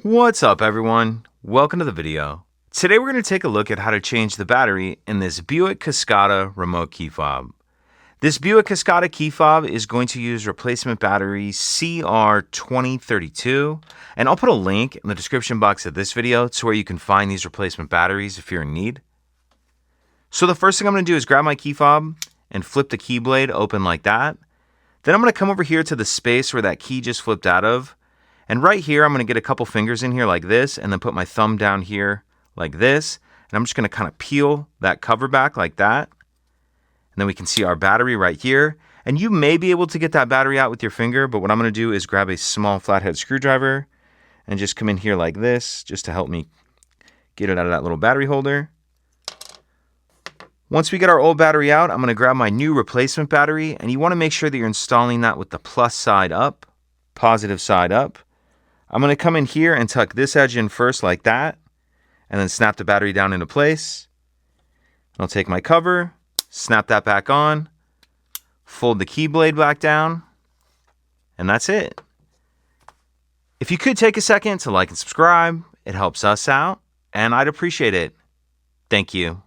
What's up, everyone? Welcome to the video. Today we're going to take a look at how to change the battery in this Buick Cascada remote key fob. This Buick Cascada key fob is going to use replacement battery CR2032, and I'll put a link in the description box of this video to where you can find these replacement batteries if you're in need. So the first thing I'm going to do is grab my key fob and flip the key blade open like that. Then I'm going to come over here to the space where that key just flipped out of. And right here, I'm going to get a couple fingers in here like this, and then put my thumb down here like this. And I'm just going to kind of peel that cover back like that. And then we can see our battery right here. And you may be able to get that battery out with your finger, but what I'm going to do is grab a small flathead screwdriver and just come in here like this, just to help me get it out of that little battery holder. Once we get our old battery out, I'm going to grab my new replacement battery, and you want to make sure that you're installing that with the plus side up, positive side up. I'm going to come in here and tuck this edge in first like that, and then snap the battery down into place. I'll take my cover, snap that back on, fold the key blade back down, and that's it. If you could take a second to like and subscribe, it helps us out, and I'd appreciate it. Thank you.